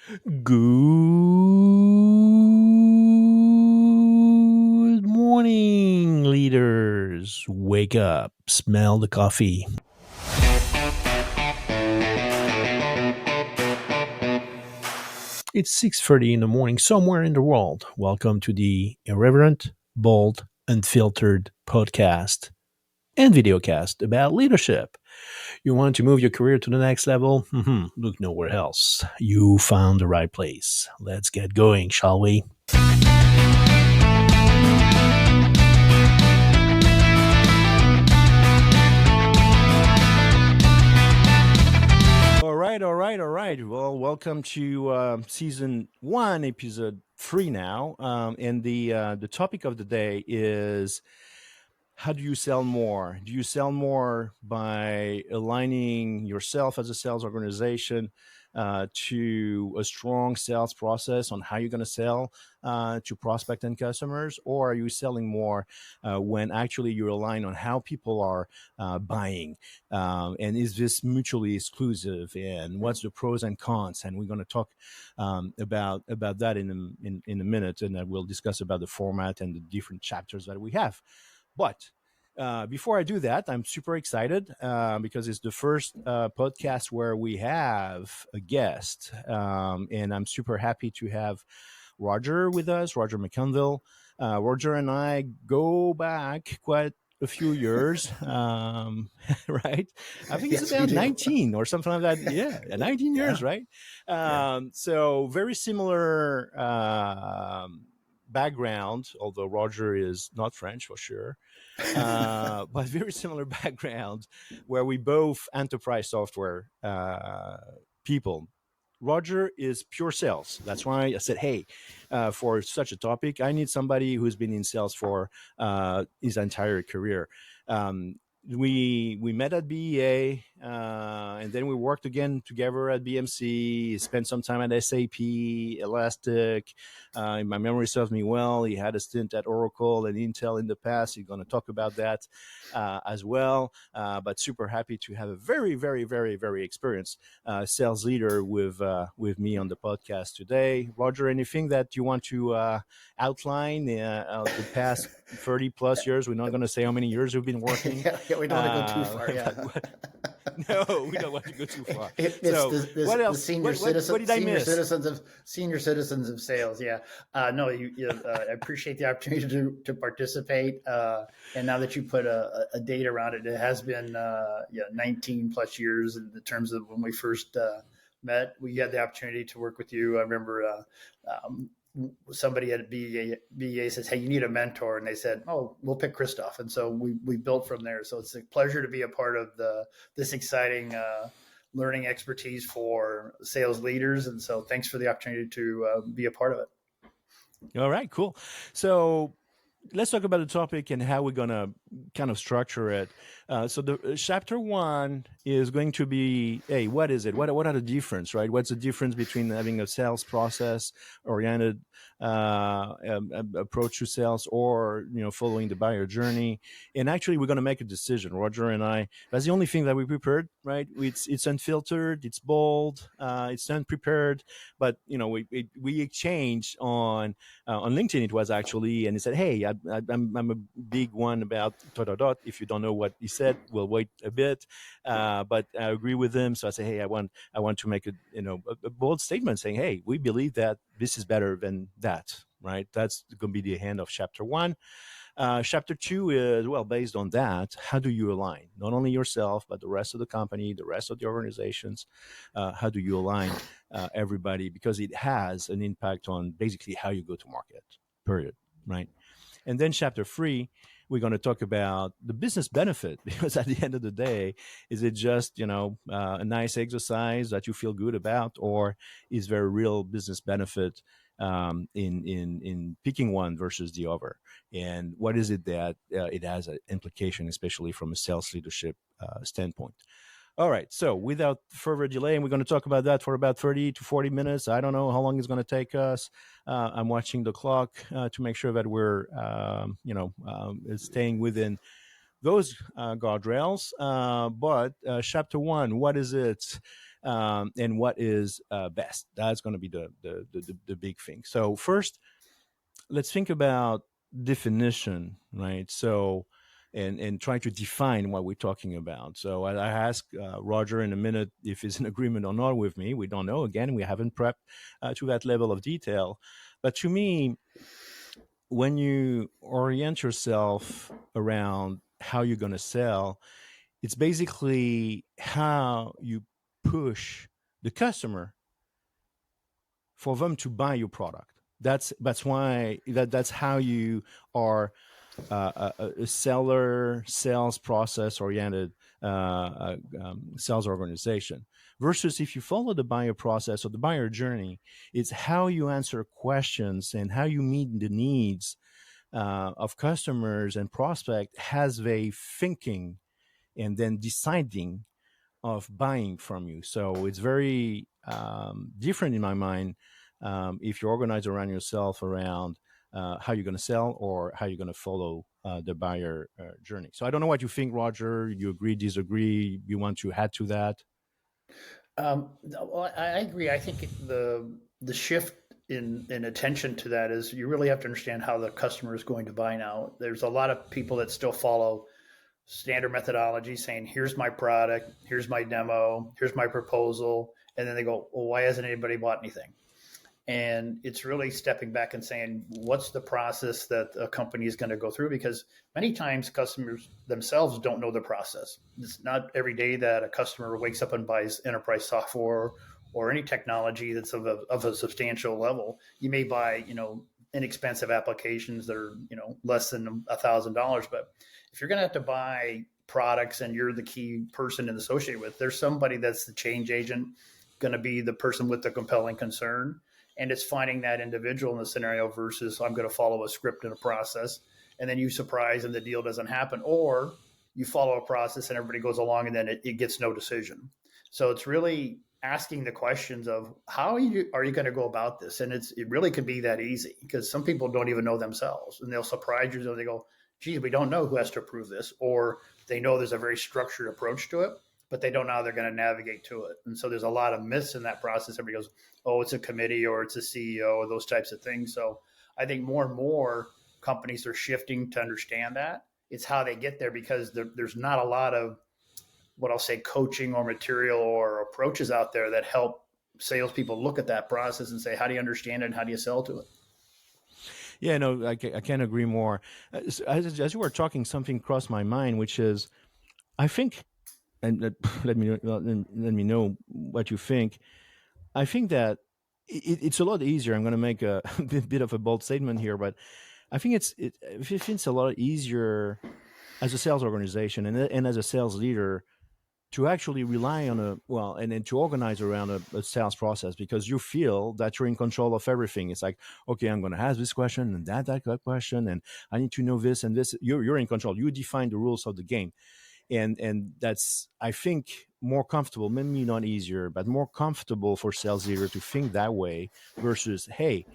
Good morning, leaders. Wake up, smell the coffee. It's 6:30 in the morning somewhere in the world. Welcome to the irreverent, bold, unfiltered podcast and videocast about leadership. You want to move your career to the next level? Look nowhere else. You found the right place. Let's get going, shall we? All right. Well, welcome to season one, episode three now. And the topic of the day is how do you sell more? Do you sell more by aligning yourself as a sales organization to a strong sales process on how you're going to sell to prospect and customers, or are you selling more when actually you're aligned on how people are buying? And is this mutually exclusive? And what's the pros and cons? And we're going to talk about that in a minute, and then we'll discuss about the format and the different chapters that we have. But before I do that, I'm super excited because it's the first podcast where we have a guest. And I'm super happy to have Roger with us, Roger McConville. Roger and I go back quite a few years, right? I think it's Yes, we about do. 19 or something like that. Yeah, 19 Yeah, years, right? yeah. So very similar background, although Roger is not French for sure, but very similar background where we both enterprise software people. Roger is pure sales. That's why I said, hey, for such a topic, I need somebody who's been in sales for his entire career. Um, we met at BEA, and then we worked again together at BMC. Spent some time at SAP, Elastic. If my memory serves me well, he had a stint at Oracle and Intel in the past. He's going to talk about that as well. But super happy to have a very, very, very, very experienced sales leader with me on the podcast today. Roger, anything that you want to outline the past 30 plus years? We're not going to say how many years we've been working. Yeah, we don't want to go too far. But Yeah. no, we don't want to go too far. It's So, what the else? senior What citizen did I miss? senior citizens of sales. Yeah. No, I appreciate the opportunity to participate. And now that you put a date around it, it has been 19 plus years in the terms of when we first met. We had the opportunity to work with you. I remember somebody at BEA says, "Hey, you need a mentor," and they said, "Oh, we'll pick Christophe," and so we built from there. So it's a pleasure to be a part of this exciting learning expertise for sales leaders, and so thanks for the opportunity to be a part of it. All right, cool. So let's talk about the topic and how we're gonna kind of structure it. So the chapter one is going to be, hey, what is it? What are the difference, right? What's the difference between having a sales process oriented approach to sales, or following the buyer journey? And actually, we're going to make a decision, Roger and I. That's the only thing that we prepared, right? It's unfiltered, it's bold, it's unprepared, but we exchanged on LinkedIn. It was actually, and he said, "Hey, I'm a big one about dot dot dot. If you don't know what he said, we'll wait a bit." But I agree with him, so I say, "Hey, I want to make a bold statement saying, hey, we believe that this is better than that." Right? That's going to be the end of chapter one. Chapter two is, well, based on that, how do you align not only yourself but the rest of the company, the rest of the organizations? How do you align everybody, because it has an impact on basically how you go to market. Period. Right. And then chapter three, we're going to talk about the business benefit, because at the end of the day, is it just a nice exercise that you feel good about, or is there a real business benefit in picking one versus the other? And what is it that it has an implication, especially from a sales leadership standpoint? All right. So without further delay, and we're going to talk about that for about 30 to 40 minutes. I don't know how long it's going to take us. I'm watching the clock to make sure that we're, staying within those guardrails. But chapter one, what is it? and what is best. That's going to be the big thing. So first, let's think about definition, right? So, and try to define what we're talking about. So I ask Roger in a minute if he's in agreement or not with me. We don't know. Again, we haven't prepped to that level of detail. But to me, when you orient yourself around how you're going to sell, it's basically how you push the customer for them to buy your product. That's why that's how you are a seller, sales process oriented sales organization. Versus if you follow the buyer process or the buyer journey, it's how you answer questions and how you meet the needs of customers and prospect as they thinking and then deciding of buying from you. So it's very different in my mind if you organize around yourself around how you're going to sell or how you're going to follow the buyer journey. So I don't know what you think, Roger. You agree, disagree? You want to add to that? Well, I agree. I think the shift in attention to that is you really have to understand how the customer is going to buy now. There's a lot of people that still follow standard methodology saying, here's my product, here's my demo, here's my proposal. And then they go, well, why hasn't anybody bought anything? And it's really stepping back and saying, what's the process that a company is going to go through? Because many times customers themselves don't know the process. It's not every day that a customer wakes up and buys enterprise software or any technology that's of a substantial level. You may buy, inexpensive applications that are, less than $1,000. But if you're going to have to buy products and you're the key person and associated with, there's somebody that's the change agent, going to be the person with the compelling concern. And it's finding that individual in the scenario versus I'm going to follow a script and a process. And then you surprise and the deal doesn't happen. Or you follow a process and everybody goes along and then it gets no decision. So it's really asking the questions of how are you going to go about this? And it really could be that easy because some people don't even know themselves and they'll surprise you. So they go, geez, we don't know who has to approve this. Or they know there's a very structured approach to it, but they don't know how they're going to navigate to it. And so there's a lot of myths in that process. Everybody goes, oh, it's a committee or it's a CEO or those types of things. So I think more and more companies are shifting to understand that. It's how they get there because there's not a lot of what I'll say coaching or material or approaches out there that help salespeople look at that process and say, how do you understand it and how do you sell to it? Yeah, no, I can't agree more. As you were talking, something crossed my mind, which is, I think, and let me know what you think. I think that it's a lot easier. I'm going to make a bit of a bold statement here, but I think it's a lot easier as a sales organization and as a sales leader to actually rely on and then to organize around a sales process because you feel that you're in control of everything. It's like, okay, I'm going to ask this question and that question, and I need to know this and this. You're in control. You define the rules of the game. And that's, I think, more comfortable, maybe not easier, but more comfortable for sales leader to think that way versus, hey,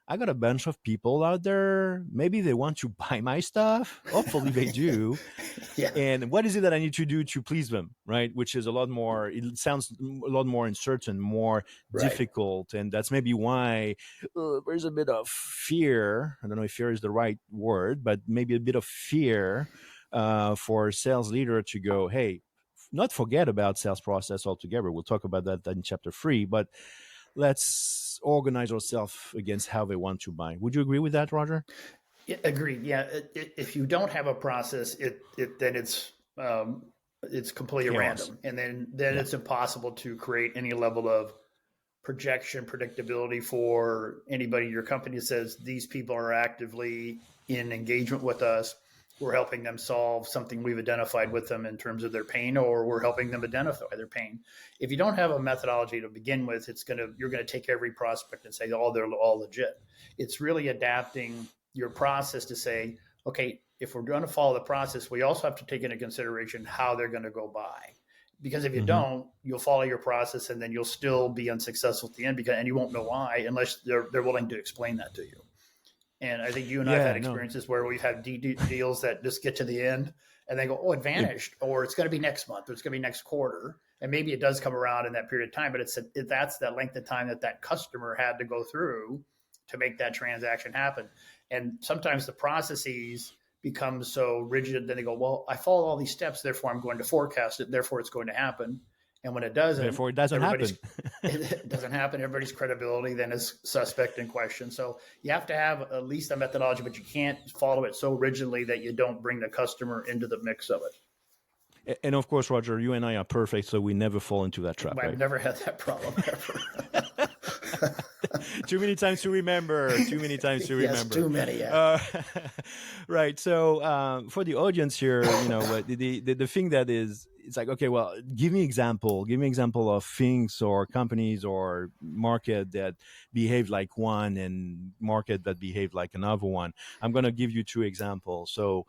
I got a bunch of people out there. Maybe they want to buy my stuff. Hopefully they do. Yeah. And what is it that I need to do to please them, right? Which is a lot more, it sounds a lot more uncertain, more difficult. And that's maybe why there's a bit of fear. I don't know if fear is the right word, but maybe a bit of fear for a sales leader to go, hey, not forget about sales process altogether. We'll talk about that in chapter 3, but let's organize ourselves against how they want to buy. Would you agree with that, Roger? Yeah, agreed. Yeah, if you don't have a process, then it's completely random, and then it's impossible to create any level of projection, predictability for anybody in your company that says these people are actively in engagement with us. We're helping them solve something we've identified with them in terms of their pain, or we're helping them identify their pain. If you don't have a methodology to begin with, you're going to take every prospect and say, oh, they're all legit. It's really adapting your process to say, okay, if we're going to follow the process, we also have to take into consideration how they're going to go buy. Because if you don't, you'll follow your process and then you'll still be unsuccessful at the end and you won't know why unless they're willing to explain that to you. And I think you and I have had experiences where we've had deals that just get to the end and they go, oh, it vanished, or it's going to be next month, or it's going to be next quarter. And maybe it does come around in that period of time, but that's that length of time that customer had to go through to make that transaction happen. And sometimes the processes become so rigid that they go, well, I follow all these steps, therefore I'm going to forecast it, therefore it's going to happen. And when it doesn't, Therefore, it doesn't happen. It doesn't happen. Everybody's credibility then is suspect in question. So you have to have at least a methodology, but you can't follow it so rigidly that you don't bring the customer into the mix of it. And of course, Roger, you and I are perfect, so we never fall into that trap. I've never had that problem ever. Too many times to remember. Too many times to remember. Yes, too many. Yeah. Right. So for the audience here, the thing that is, it's like, okay, well, give me example of things or companies or market that behave like one and market that behave like another one. I'm going to give you 2 examples. So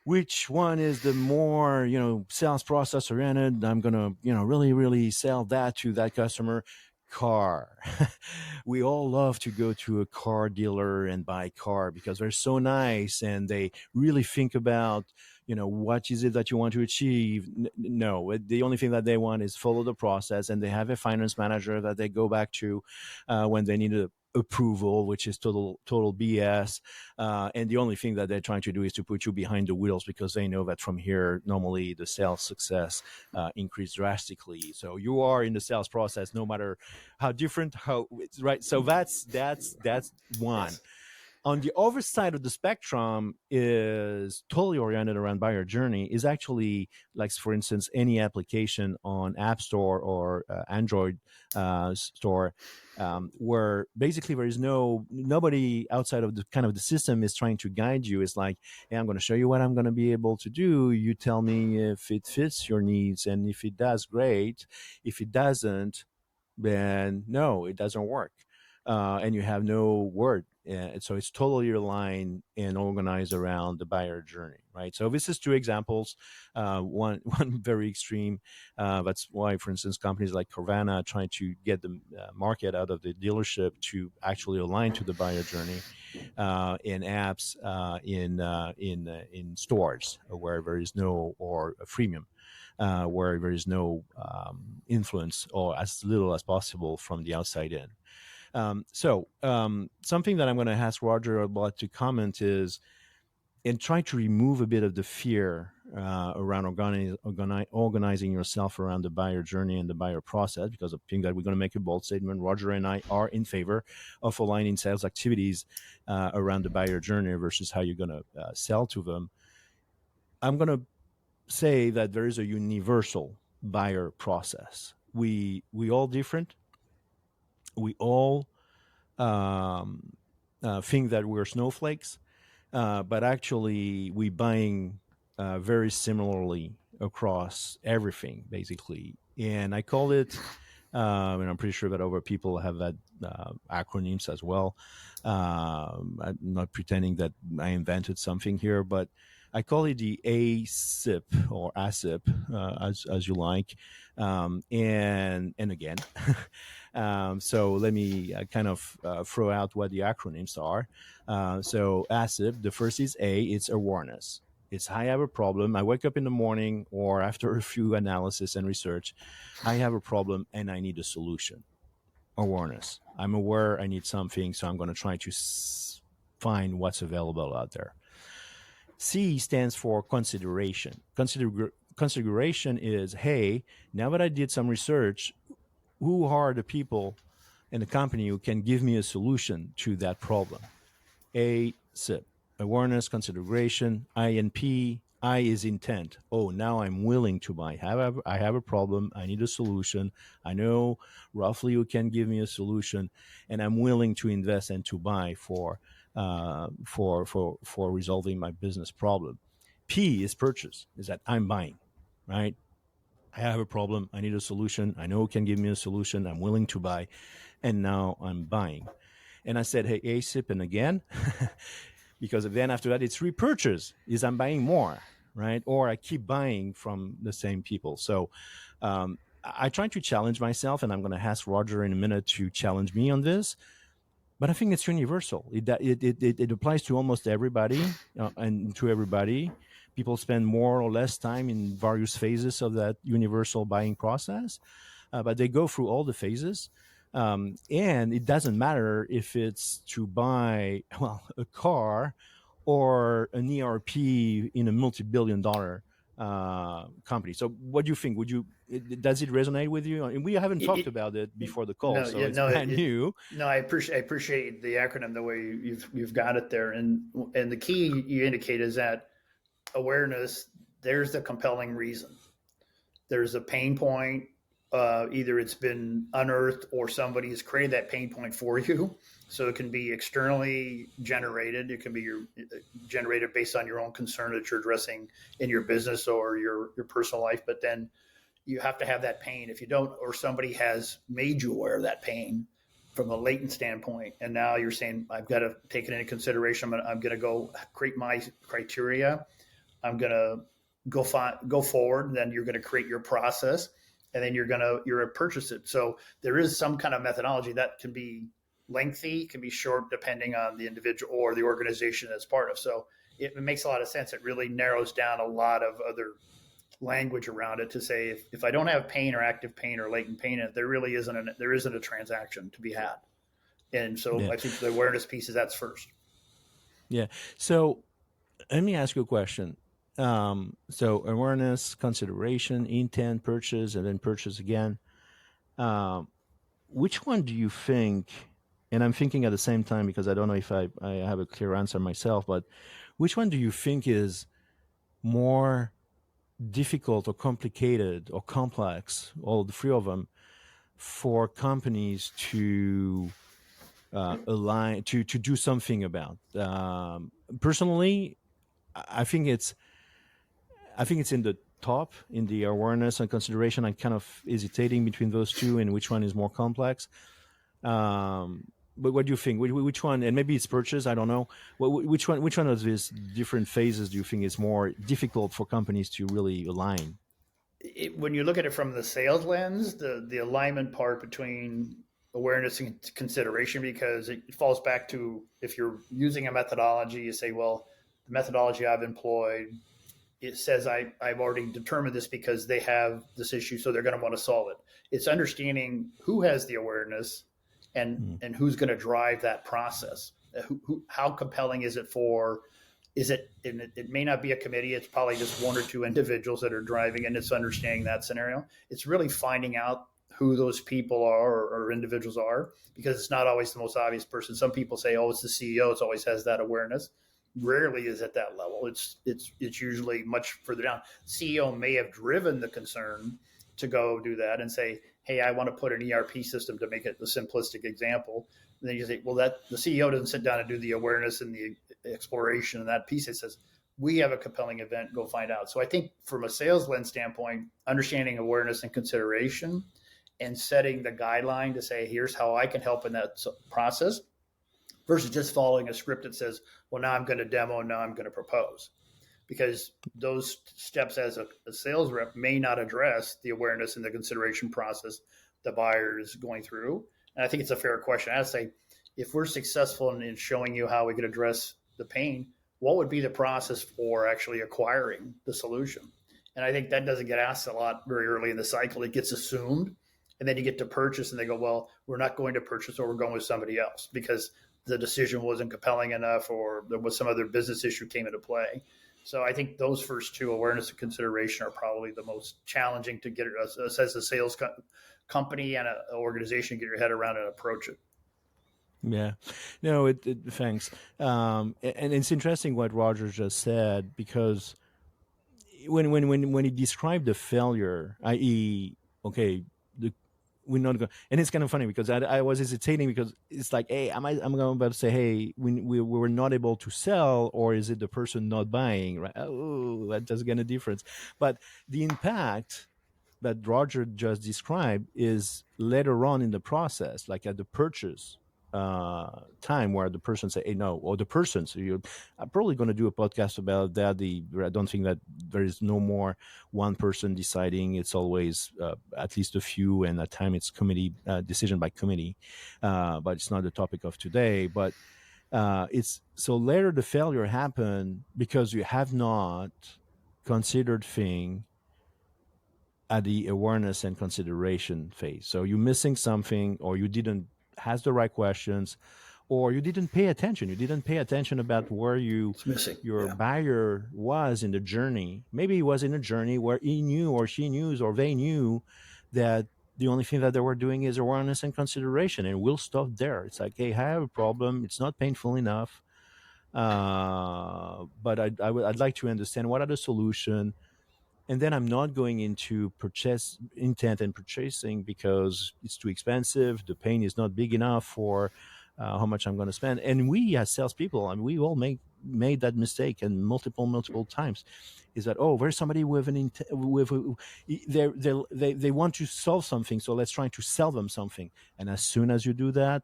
which one is the more, sales process oriented? I'm going to, really, really sell that to that customer. Car. We all love to go to a car dealer and buy a car because they're so nice and they really think about, what is it that you want to achieve? No, the only thing that they want is follow the process, and they have a finance manager that they go back to when they need a approval, which is total BS. And the only thing that they're trying to do is to put you behind the wheels because they know that from here, normally the sales success increase drastically. So you are in the sales process, no matter how different, right. So that's one. Yes. On the other side of the spectrum is totally oriented around buyer journey, is actually like, for instance, any application on App Store or Android store, where basically there is nobody outside of the kind of the system is trying to guide you. It's like, hey, I'm going to show you what I'm going to be able to do. You tell me if it fits your needs, and if it does, great. If it doesn't, then no, it doesn't work. And you have no word. And so it's totally aligned and organized around the buyer journey, right? So this is 2 examples. One very extreme. That's why, for instance, companies like Carvana are trying to get the market out of the dealership to actually align to the buyer journey in apps, in stores where there is no, or a freemium. Where there is no influence, or as little as possible from the outside in. Something that I'm going to ask Roger about to comment is, and try to remove a bit of the fear around organizing yourself around the buyer journey and the buyer process, because I think that we're going to make a bold statement. Roger and I are in favor of aligning sales activities around the buyer journey versus how you're going to sell to them. I'm going to say that there is a universal buyer process. We all different. We all think that we're snowflakes, but actually we buying very similarly across everything, basically. And I call it, and I'm pretty sure that other people have that acronyms as well. I'm not pretending that I invented something here, but I call it the ASIP or ASIP, as you like. And again, so let me kind of throw out what the acronyms are. So ASIP, the first is A, it's awareness. It's I have a problem. I wake up in the morning or after a few analysis and research, I have a problem and I need a solution. Awareness. I'm aware I need something, so I'm going to try to find what's available out there. C stands for consideration. Consideration is, hey, now that I did some research, who are the people in the company who can give me a solution to that problem? A, SIP, awareness, consideration. I and P, I is intent. Oh, now I'm willing to buy. I have a problem. I need a solution. I know roughly who can give me a solution, and I'm willing to invest and to buy for resolving my business problem. P is purchase, is that I'm buying, right? I have a problem. I need a solution. I know who can give me a solution. I'm willing to buy, and now I'm buying. And I said, hey, ASIP, and again, because then after that, it's repurchase, is I'm buying more, right? Or I keep buying from the same people. So I try to challenge myself, and I'm going to ask Roger in a minute to challenge me on this. But I think it's universal. It applies to almost everybody and to everybody. people spend more or less time in various phases of that universal buying process, but they go through all the phases. And it doesn't matter if it's to buy, well, a car or an ERP in a multi-billion-dollar company. So, what do you think? Does it resonate with you? And we haven't talked about it before the call, No, so yeah, it's no, brand new. no. I appreciate the acronym, the way you've got it there, and the key you indicate is that awareness. There's the compelling reason. There's a pain point. Either it's been unearthed or somebody has created that pain point for you. So it can be externally generated. It can be generated based on your own concern that you're addressing in your business or your personal life. But then you have to have that pain. If you don't, or somebody has made you aware of that pain from a latent standpoint, and now you're saying, I've got to take it into consideration. I'm going to go create my criteria. I'm going to go forward. Then you're going to create your process, and then you're going to purchase it. So there is some kind of methodology that can be lengthy, can be short, depending on the individual or the organization that's part of. So it makes a lot of sense. It really narrows down a lot of other language around it to say, if I don't have pain or active pain or latent pain in it, there really isn't a transaction to be had. And so Yeah. I think the awareness piece is that's first. Yeah. So let me ask you a question. So awareness, consideration, intent, purchase, and then purchase again. Which one do you think? And I'm thinking at the same time because I don't know if I have a clear answer myself, but which one do you think is more difficult or complicated or complex, all the three of them, for companies to align to do something about? Personally, I think it's in the top, in the awareness and consideration. I'm kind of hesitating between those two and which one is more complex. But what do you think? Which one? And maybe it's purchase. I don't know. Which one of these different phases do you think is more difficult for companies to really align? When you look at it from the sales lens, the alignment part between awareness and consideration, because it falls back to, if you're using a methodology, you say, well, the methodology I've employed, it says I've already determined this because they have this issue, so they're going to want to solve it. It's understanding who has the awareness and who's going to drive that process. How compelling is it for? It may not be a committee. It's probably just one or two individuals that are driving, and it's understanding that scenario. It's really finding out who those people are or individuals are, because it's not always the most obvious person. Some people say, oh, it's the CEO. It always has that awareness. Rarely is at that level. It's usually much further down. CEO may have driven the concern to go do that and say, hey, I want to put an ERP system, to make it the simplistic example. And then you say, well, that the CEO doesn't sit down and do the awareness and the exploration and that piece. It says, we have a compelling event, go find out. So I think from a sales lens standpoint, understanding awareness and consideration and setting the guideline to say, here's how I can help in that process, versus just following a script that says, well, now I'm going to demo, now I'm going to propose. Because those steps as a sales rep may not address the awareness and the consideration process the buyer is going through. And I think it's a fair question. I'd say, if we're successful in showing you how we could address the pain, what would be the process for actually acquiring the solution? And I think that doesn't get asked a lot very early in the cycle. It gets assumed. And then you get to purchase and they go, well, we're not going to purchase, or we're going with somebody else because the decision wasn't compelling enough, or there was some other business issue came into play. So I think those first two, awareness and consideration, are probably the most challenging to get us as a sales company and an organization, get your head around and approach it. Yeah, no, thanks. And it's interesting what Roger just said, because when he described the failure, i.e., okay, we're not going, and it's kind of funny because I was hesitating, because it's like, hey, I'm going about to say, hey, we were not able to sell, or is it the person not buying, right? Oh, that does get a difference. But the impact that Roger just described is later on in the process, like at the purchase time, where the person say, hey, no, or the person. So I'm probably going to do a podcast about that. I don't think that there is no more one person deciding. It's always at least a few, and at time it's committee decision by committee. But it's not the topic of today. But it's so later the failure happened because you have not considered thing at the awareness and consideration phase. So you're missing something, or you didn't ask the right questions, or you didn't pay attention. You didn't pay attention about where It's missing. your Yeah. buyer was in the journey. Maybe he was in a journey where he knew, or she knew, or they knew that the only thing that they were doing is awareness and consideration, and we'll stop there. It's like, hey, I have a problem. It's not painful enough, but I'd like to understand what are the solution. And then I'm not going into purchase intent and purchasing because it's too expensive. The pain is not big enough for how much I'm going to spend. And we as salespeople, I mean, we all made that mistake and multiple times. Is that, oh, there's somebody with they want to solve something, so let's try to sell them something. And as soon as you do that,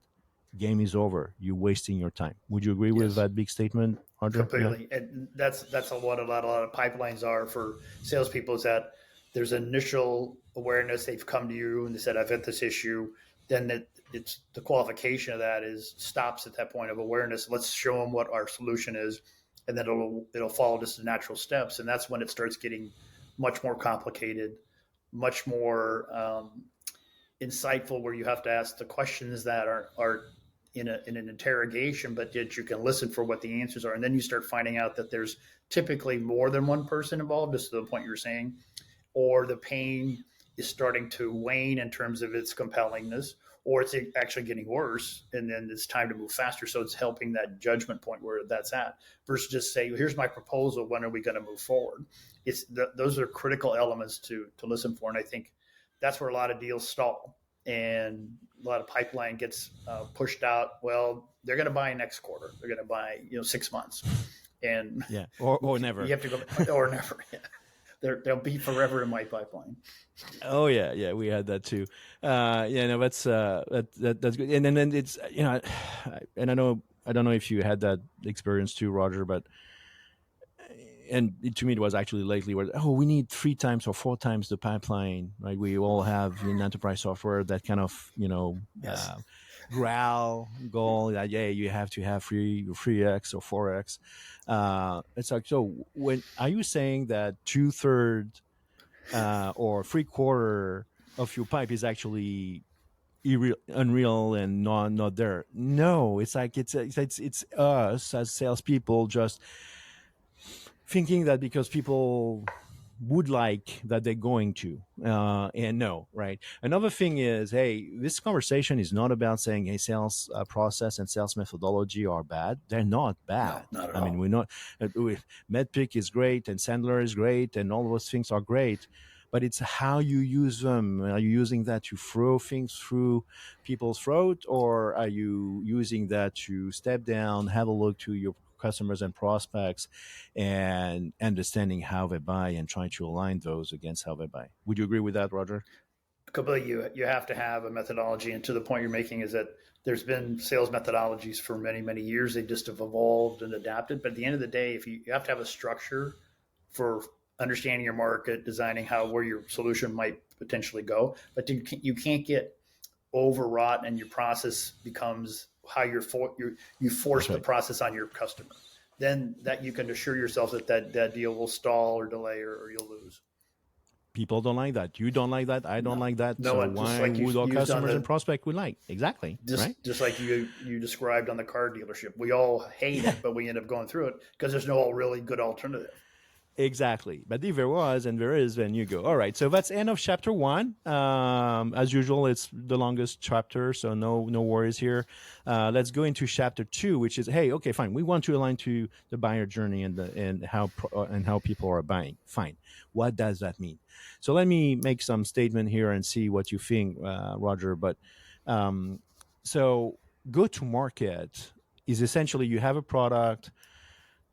game is over. You're wasting your time. Would you agree with Yes. that big statement, Roger? Completely. Yeah. And that's what a lot of pipelines are for salespeople, is that there's initial awareness. They've come to you and they said, I've had this issue. Then it's the qualification of that is stops at that point of awareness. Let's show them what our solution is, and then it'll follow just the natural steps. And that's when it starts getting much more complicated, much more insightful, where you have to ask the questions that are in an interrogation, but yet you can listen for what the answers are. And then you start finding out that there's typically more than one person involved, just to the point you're saying, or the pain is starting to wane in terms of its compellingness, or it's actually getting worse, and then it's time to move faster. So it's helping that judgment point where that's at, versus just say, here's my proposal, when are we going to move forward? Those are critical elements to listen for. And I think that's where a lot of deals stall, and a lot of pipeline gets pushed out. Well, they're going to buy next quarter. They're going to buy 6 months, and Yeah, or never. You have to go or never. Yeah. They'll be forever in my pipeline. Oh yeah, we had that too. Yeah, no, that's that's good. And then it's and I don't know if you had that experience too, Roger, but and to me it was actually lately where we need 3 times or 4 times the pipeline, right? We all have in enterprise software that kind of Yes. growl goal that you have to have 3x or 4x. It's like, so when are you saying that 2/3 or 3/4 of your pipe is actually unreal and not there? No, it's like it's us as salespeople just thinking that because people would like that they're going to, and no, right? Another thing is, hey, this conversation is not about saying, hey, sales process and sales methodology are bad. They're not bad. No, not at I mean, all. we're not. Medpic is great, and Sandler is great, and all those things are great. But it's how you use them. Are you using that to throw things through people's throat, or are you using that to step down, have a look to your customers and prospects, and understanding how they buy and trying to align those against how they buy? Would you agree with that, Roger? Completely. You have to have a methodology, and to the point you're making is that there's been sales methodologies for many years. They just have evolved and adapted. But at the end of the day, if you have to have a structure for understanding your market, designing where your solution might potentially go, but you can't get overwrought, and your process becomes how you force the process on your customer. Then that you can assure yourself that deal will stall or delay, or you'll lose. People don't like that. You don't like that. I don't like that. No, So just why like would our used customers and prospect would like? Exactly. Right? Just like you described on the car dealership. We all hate it, but we end up going through it because there's no really good alternative. Exactly. But if there was and there is, then you go. All right. So that's end of chapter 1. As usual, it's the longest chapter, so no worries here. Let's go into chapter 2, which is, hey, okay, fine. We want to align to the buyer journey and how people are buying. Fine. What does that mean? So let me make some statement here and see what you think, Roger. But so go to market is essentially you have a product,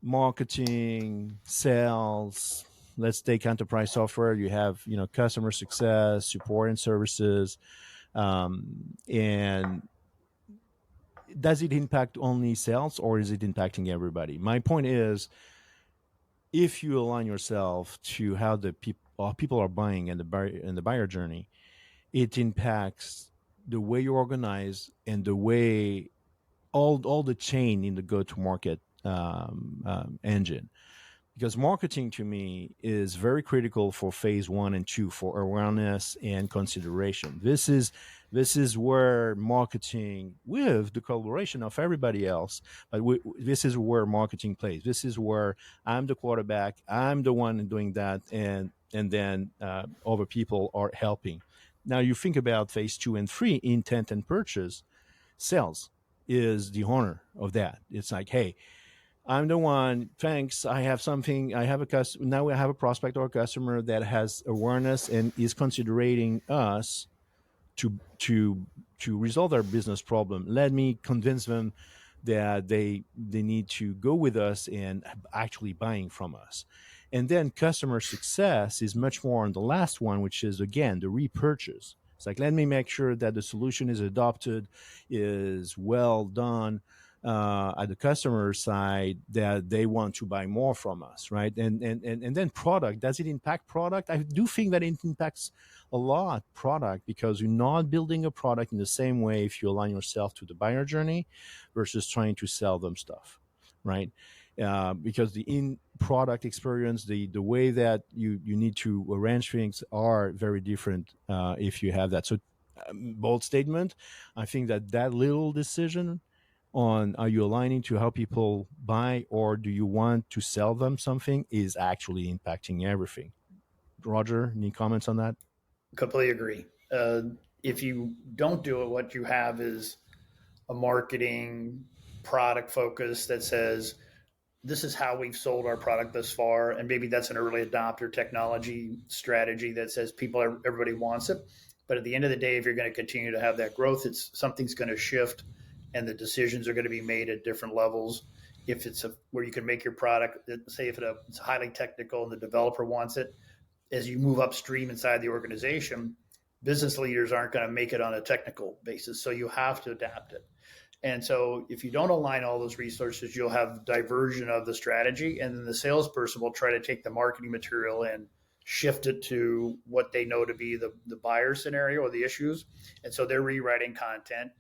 marketing, sales. Let's take enterprise software. You have customer success, support, and services. And does it impact only sales, or is it impacting everybody? My point is, if you align yourself to how the people are buying and the buyer journey, it impacts the way you organize and the way all the chain in the go-to-market engine. because marketing to me is very critical for phase 1 and 2 for awareness and consideration. This is where marketing, with the collaboration of everybody else, but this is where marketing plays. This is where I'm the quarterback, I'm the one doing that, and then other people are helping. Now you think about phase 2 and 3, intent and purchase. Sales is the owner of that. It's like, hey, I'm the one. Thanks. I have something. I have a customer. Now we have a prospect or a customer that has awareness and is considering us to resolve their business problem. Let me convince them that they need to go with us and actually buying from us. And then customer success is much more on the last one, which is again the repurchase. It's like, let me make sure that the solution is adopted, is well done at the customer side, that they want to buy more from us, right? And then product, does it impact product? I do think that it impacts a lot product, because you're not building a product in the same way if you align yourself to the buyer journey versus trying to sell them stuff, right? Because the in product experience, the way that you need to arrange things are very different if you have that. So bold statement, I think that little decision on, are you aligning to how people buy, or do you want to sell them something, is actually impacting everything. Roger, any comments on that? Completely agree. If you don't do it, what you have is a marketing product focus that says, this is how we've sold our product thus far. And maybe that's an early adopter technology strategy that says everybody wants it. But at the end of the day, if you're going to continue to have that growth, something's going to shift, and the decisions are going to be made at different levels. If it's where you can make your product, say if it's highly technical and the developer wants it, as you move upstream inside the organization, business leaders aren't going to make it on a technical basis. So you have to adapt it. And so if you don't align all those resources, you'll have diversion of the strategy. And then the salesperson will try to take the marketing material and shift it to what they know to be the buyer scenario or the issues. And so they're rewriting content.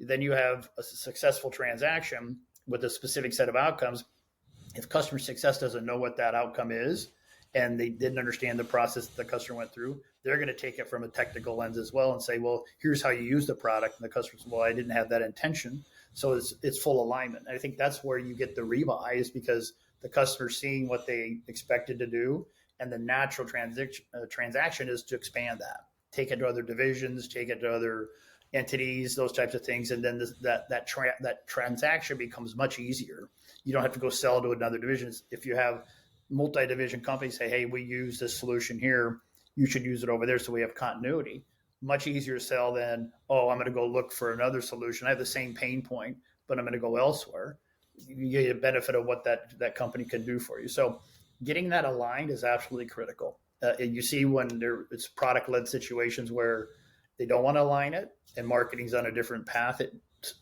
Then you have a successful transaction with a specific set of outcomes. If customer success doesn't know what that outcome is, and they didn't understand the process that the customer went through, they're going to take it from a technical lens as well and say, well, here's how you use the product. And the customer says, well, I didn't have that intention. So it's full alignment. And I think that's where you get the rebuy, because the customer's seeing what they expected to do. And the natural transaction is to expand that, take it to other divisions, take it to other entities, those types of things. And then that transaction becomes much easier. You don't have to go sell to another division. If you have multi-division companies say, hey, we use this solution here, you should use it over there, so we have continuity. Much easier to sell than, oh, I'm going to go look for another solution. I have the same pain point, but I'm going to go elsewhere. You get a benefit of what that company can do for you. So getting that aligned is absolutely critical. And you see when it's product-led situations where they don't want to align it and marketing's on a different path,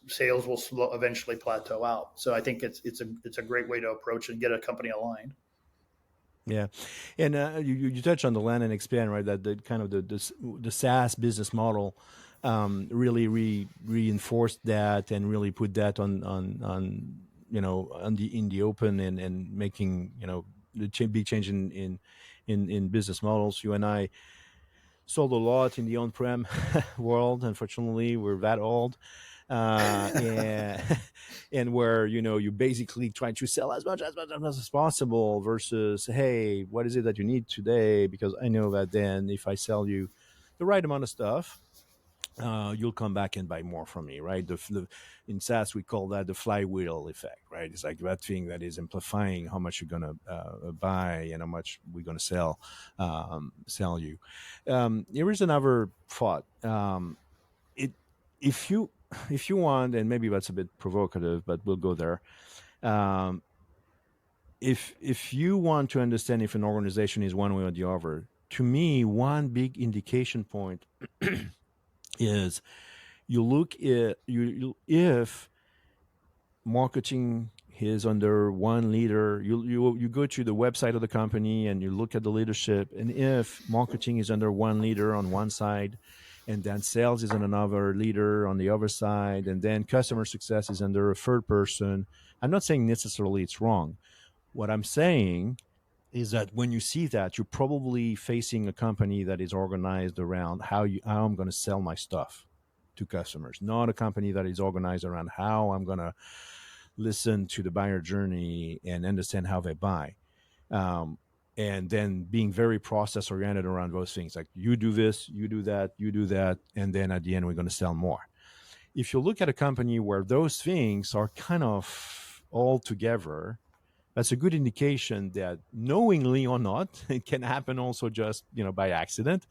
sales will eventually plateau out. So I think it's a great way to approach and get a company aligned. Yeah, and you touched on the land and expand, right? That the kind of the SaaS business model really reinforced that, and really put that on in the open, and making the big change in business models. You and I sold a lot in the on-prem world. Unfortunately, we're that old. And where you basically try to sell as much as possible, versus, hey, what is it that you need today? Because I know that then if I sell you the right amount of stuff, you'll come back and buy more from me, right? In SaaS, we call that the flywheel effect, right? It's like that thing that is amplifying how much you're gonna buy and how much we're gonna sell you. Here is another thought. If you want, and maybe that's a bit provocative, but we'll go there. If you want to understand if an organization is one way or the other, to me, one big indication point is you look at if marketing is under one leader. You go to the website of the company and you look at the leadership, and if marketing is under one leader on one side, and then sales is on another leader on the other side, and then customer success is under a third person, I'm not saying necessarily it's wrong. What I'm saying is that when you see that, you're probably facing a company that is organized around how I'm going to sell my stuff to customers, not a company that is organized around how I'm going to listen to the buyer journey and understand how they buy. Um, and then being very process oriented around those things, like you do this, you do that, you do that, and then at the end we're going to sell more. If you look at a company where those things are kind of all together, that's a good indication that knowingly or not, it can happen also just by accident,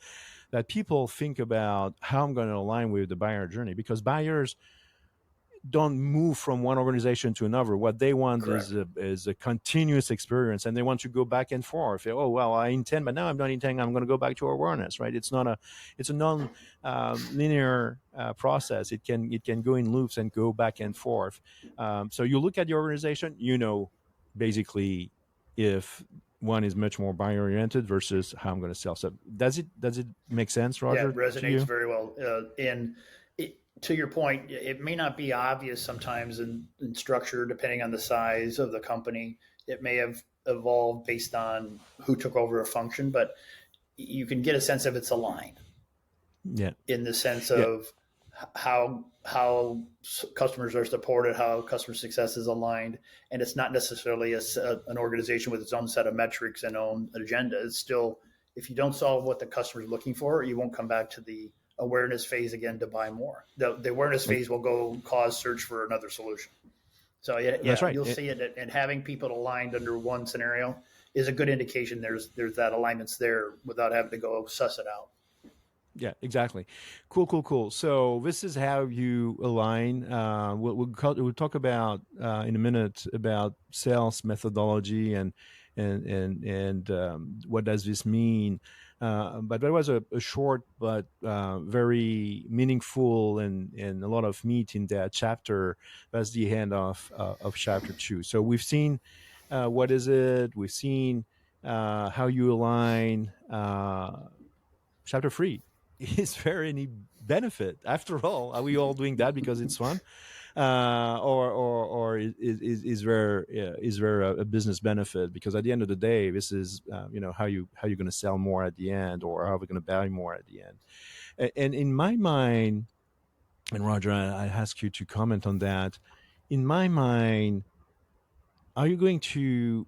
that people think about how I'm going to align with the buyer journey, because buyers don't move from one organization to another. What they want Correct. is a continuous experience, and they want to go back and forth. Oh well, I intend, but now I'm not intending. I'm going to go back to awareness, right? It's a non linear process. It can go in loops and go back and forth. So you look at the organization, basically if one is much more buyer oriented versus how I'm going to sell. So does it make sense, Yeah, Roger, it to resonates you? very well. To your point, it may not be obvious sometimes in structure, depending on the size of the company. It may have evolved based on who took over a function, but you can get a sense of it's aligned Yeah, in the sense yeah, of how customers are supported, how customer success is aligned, and it's not necessarily an organization with its own set of metrics and own agenda. It's still, if you don't solve what the customer is looking for, you won't come back to the awareness phase again to buy more. The awareness phase will go cause search for another solution. So that's right. you'll see it, and having people aligned under one scenario is a good indication there's that alignment's there without having to go suss it out. Yeah, exactly. Cool, cool, cool. So this is how you align. We'll talk about in a minute about sales methodology and what does this mean. But there was a short but very meaningful and a lot of meat in that chapter. That's the end of chapter 2. So we've seen what is it. We've seen how you align. Chapter 3, is there any benefit after all? Are we all doing that because it's fun, or is there a business benefit? Because at the end of the day, this is how you're going to sell more at the end, or how we're going to buy more at the end. And in my mind, and Roger, I ask you to comment on that. In my mind, are you going to?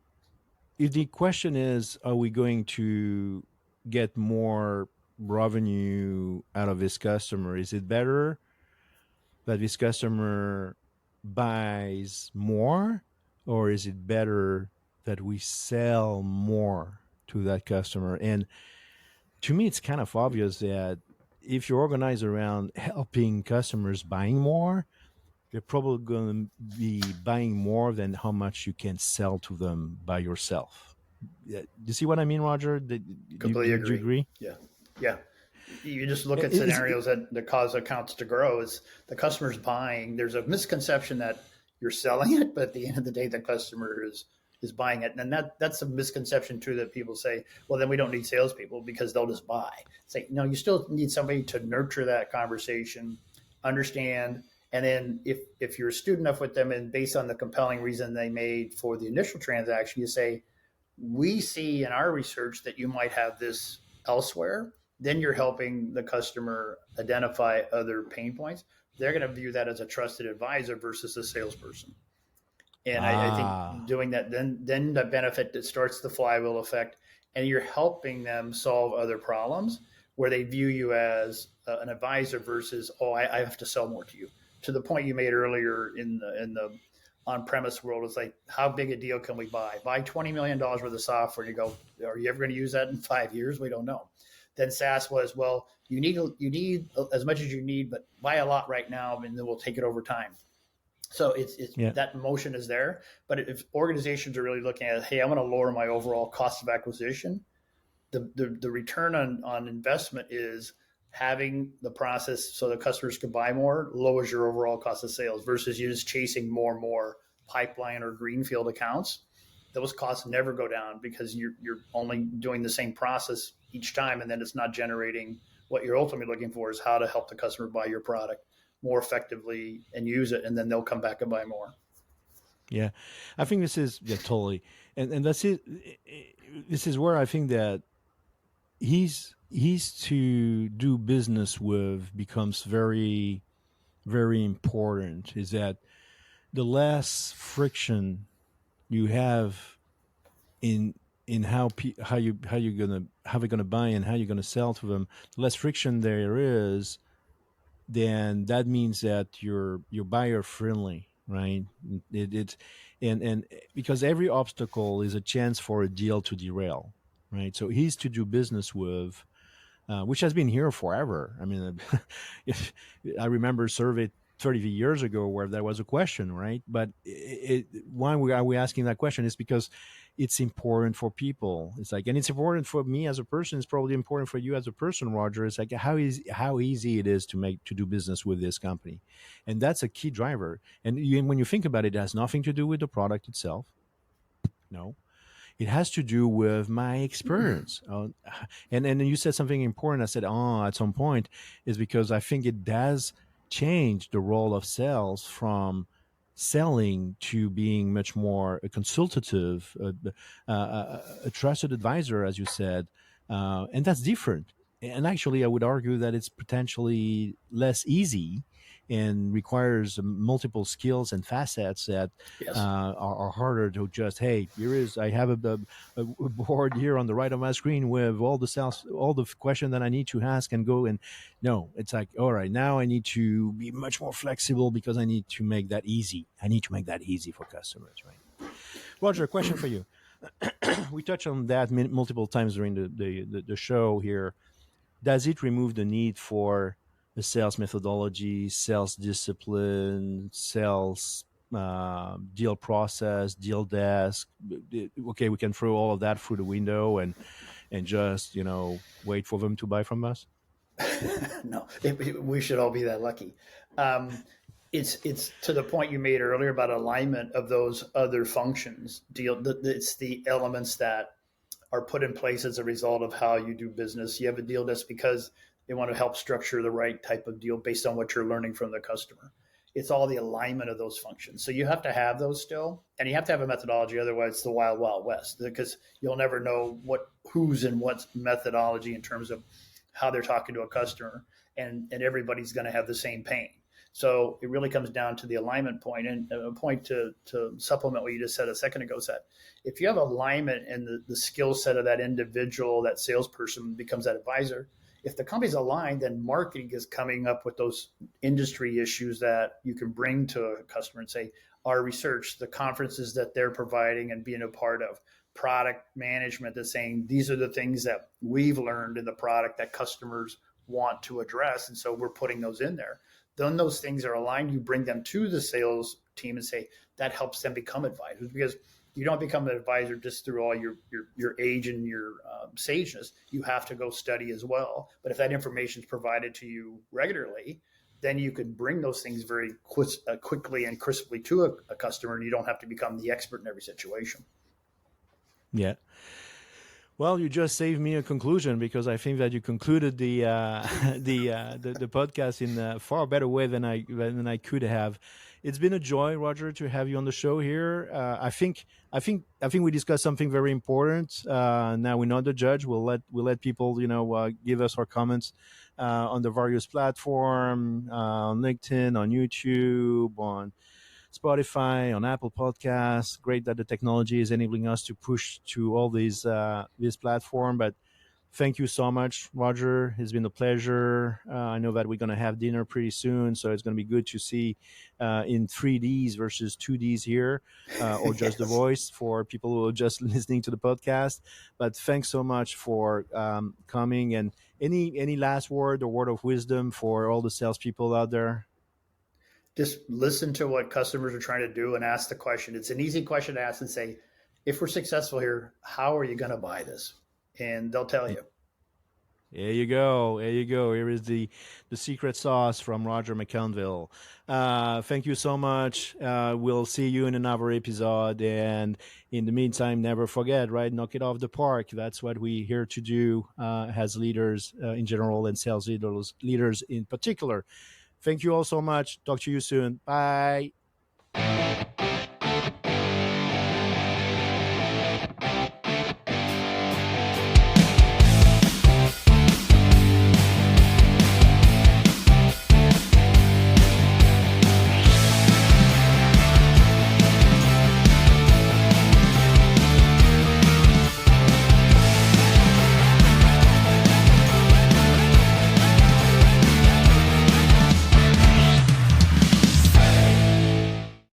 If the question is, are we going to get more revenue out of this customer? Is it better that this customer buys more, or is it better that we sell more to that customer? And to me, it's kind of obvious that if you're organized around helping customers buying more, you're probably going to be buying more than how much you can sell to them by yourself. Yeah, do you see what I mean, Roger? Completely Do you agree. agree? Yeah. Yeah. You just look at Is scenarios that cause accounts to grow. Is the customer's buying? There's a misconception that you're selling it, but at the end of the day, the customer is buying it, and that's a misconception too. That people say, well, then we don't need salespeople because they'll just buy. Say, no, you still need somebody to nurture that conversation, understand, and then if you're astute enough with them, and based on the compelling reason they made for the initial transaction, you say, we see in our research that you might have this elsewhere. Then you're helping the customer identify other pain points. They're going to view that as a trusted advisor versus a salesperson. And I think ah doing that, then the benefit that starts the flywheel effect, and you're helping them solve other problems where they view you as an advisor versus, oh, I have to sell more to you. To the point you made earlier in the on-premise world, it's like, how big a deal can we buy? Buy $20 million worth of software. You go, are you ever going to use that in 5 years? We don't know. Then SaaS was, well, you need as much as you need, but buy a lot right now, and then we'll take it over time. So it's yeah, that motion is there. But if organizations are really looking at, hey, I want to lower my overall cost of acquisition, the return on investment is having the process so the customers can buy more, lowers your overall cost of sales versus you just chasing more and more pipeline or greenfield accounts. Those costs never go down because you're only doing the same process each time, and then it's not generating what you're ultimately looking for is how to help the customer buy your product more effectively and use it, and then they'll come back and buy more. Yeah, I think this is yeah totally, and that's it. This is where I think that he's to do business with becomes very important. Is that the less friction you have in how you're gonna buy and how you're gonna sell to them, the less friction there is, then that means that you're buyer friendly, right? It's and because every obstacle is a chance for a deal to derail, right? So he's to do business with, which has been here forever. I mean, if, I remember a survey 30 years ago where there was a question, right? But why are we asking that question? Is because it's important for people. It's like, and it's important for me as a person. It's probably important for you as a person, Roger. It's like how easy it is to do business with this company, and that's a key driver. And when you think about it, it has nothing to do with the product itself. No, it has to do with my experience. And you said something important. I said, oh, at some point, is because I think it does change the role of sales from selling to being much more a consultative, a trusted advisor, as you said, and that's different. And actually, I would argue that it's potentially less easy and requires multiple skills and facets that Yes. are harder to just, hey, here is, I have a board here on the right of my screen with all the question that I need to ask and go. And no, it's like, all right, now I need to be much more flexible because I need to make that easy. I need to make that easy for customers, right? Roger, a question for you. We touched on that multiple times during the show here. Does it remove the need for a sales methodology, sales discipline, sales deal process, deal desk? Okay, we can throw all of that through the window and just wait for them to buy from us. No, we should all be that lucky. Um, it's to the point you made earlier about alignment of those other functions. It's the elements that are put in place as a result of how you do business. You have a deal desk because they want to help structure the right type of deal based on what you're learning from the customer. It's all the alignment of those functions. So you have to have those still, and you have to have a methodology. Otherwise, it's the wild, wild west because you'll never know who's in what methodology in terms of how they're talking to a customer, and everybody's going to have the same pain. So it really comes down to the alignment point. And a point to supplement what you just said a second ago is that if you have alignment in the skill set of that individual, that salesperson becomes that advisor. If the company's aligned, then marketing is coming up with those industry issues that you can bring to a customer and say, our research, the conferences that they're providing and being a part of, product management that's saying these are the things that we've learned in the product that customers want to address. And so we're putting those in there. Then those things are aligned. You bring them to the sales team and say that helps them become advisors because you don't become an advisor just through all your age and your sageness. You have to go study as well. But if that information is provided to you regularly, then you can bring those things very quickly and crisply to a customer, and you don't have to become the expert in every situation. Yeah. Well, you just saved me a conclusion because I think that you concluded the podcast in a far better way than I could have. It's been a joy, Roger, to have you on the show here. I think we discussed something very important. Now we're not the judge. We'll let people give us our comments on the various platform, on LinkedIn, on YouTube, on Spotify, on Apple Podcasts. Great that the technology is enabling us to push to all these this platform. But thank you so much, Roger. It's been a pleasure. I know that we're going to have dinner pretty soon, so it's going to be good to see in 3Ds versus 2Ds here, or just the Yes. voice for people who are just listening to the podcast. But thanks so much for coming. And any last word or word of wisdom for all the salespeople out there? Just listen to what customers are trying to do and ask the question. It's an easy question to ask and say, if we're successful here, how are you going to buy this? And they'll tell you. There you go. There you go. Here is the secret sauce from Roger McConville. Thank you so much. We'll see you in another episode. And in the meantime, never forget, right? Knock it off the park. That's what we're here to do as leaders in general and sales leaders in particular. Thank you all so much. Talk to you soon. Bye.